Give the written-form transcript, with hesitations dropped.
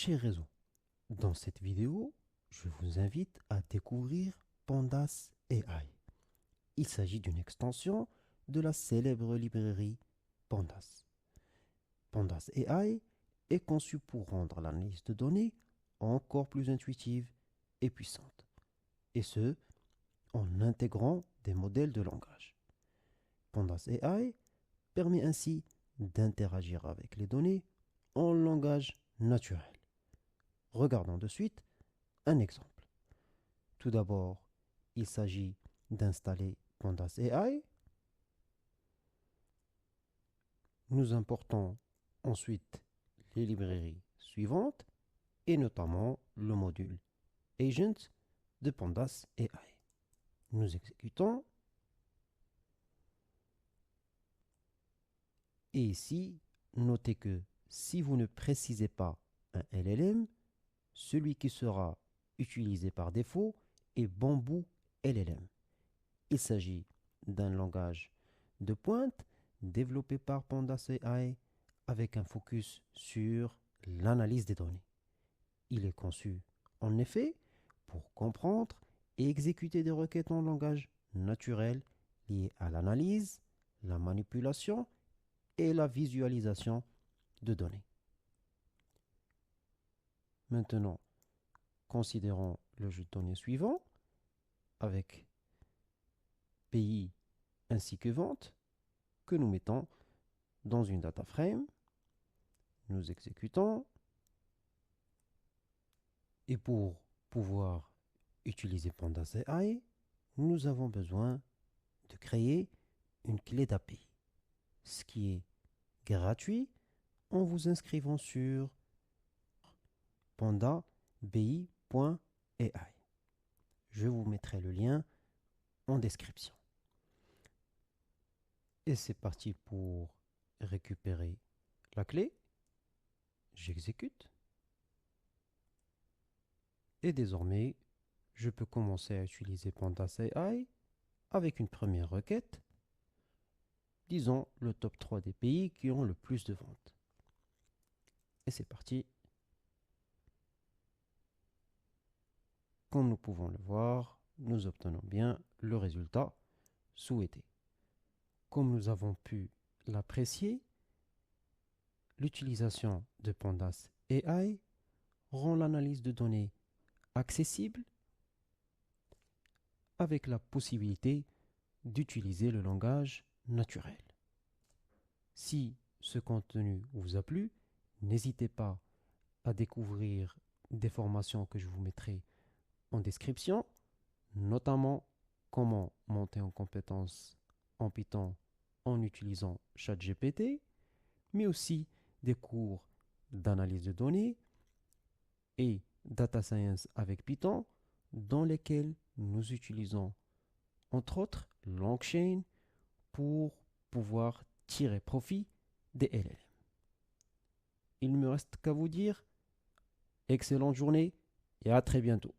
Cher réseau, dans cette vidéo, je vous invite à découvrir Pandas AI. Il s'agit d'une extension de la célèbre librairie Pandas. Pandas AI est conçu pour rendre l'analyse de données encore plus intuitive et puissante, et ce, en intégrant des modèles de langage. Pandas AI permet ainsi d'interagir avec les données en langage naturel. Regardons de suite un exemple. Tout d'abord, il s'agit d'installer Pandas AI. Nous importons ensuite les librairies suivantes et notamment le module Agent de Pandas AI. Nous exécutons. Et ici, notez que si vous ne précisez pas un LLM, celui qui sera utilisé par défaut est Bamboo LLM. Il s'agit d'un langage de pointe développé par Pandas AI avec un focus sur l'analyse des données. Il est conçu, en effet, pour comprendre et exécuter des requêtes en langage naturel liées à l'analyse, la manipulation et la visualisation de données. Maintenant, considérons le jeu de données suivant avec pays ainsi que vente que nous mettons dans une data frame. Nous exécutons. Et pour pouvoir utiliser Pandas AI, nous avons besoin de créer une clé d'API, ce qui est gratuit en vous inscrivant sur pandabi.ai. Je vous mettrai le lien en description. Et c'est parti pour récupérer la clé. J'exécute. Et désormais, je peux commencer à utiliser Pandas AI avec une première requête, disons le top 3 des pays qui ont le plus de ventes. Et c'est parti. Comme nous pouvons le voir, nous obtenons bien le résultat souhaité. Comme nous avons pu l'apprécier, l'utilisation de Pandas AI rend l'analyse de données accessible avec la possibilité d'utiliser le langage naturel. Si ce contenu vous a plu, n'hésitez pas à découvrir des formations que je vous mettrai en description, notamment comment monter en compétences en Python en utilisant ChatGPT, mais aussi des cours d'analyse de données et data science avec Python dans lesquels nous utilisons entre autres LangChain pour pouvoir tirer profit des LLM. Il ne me reste qu'à vous dire excellente journée et à très bientôt.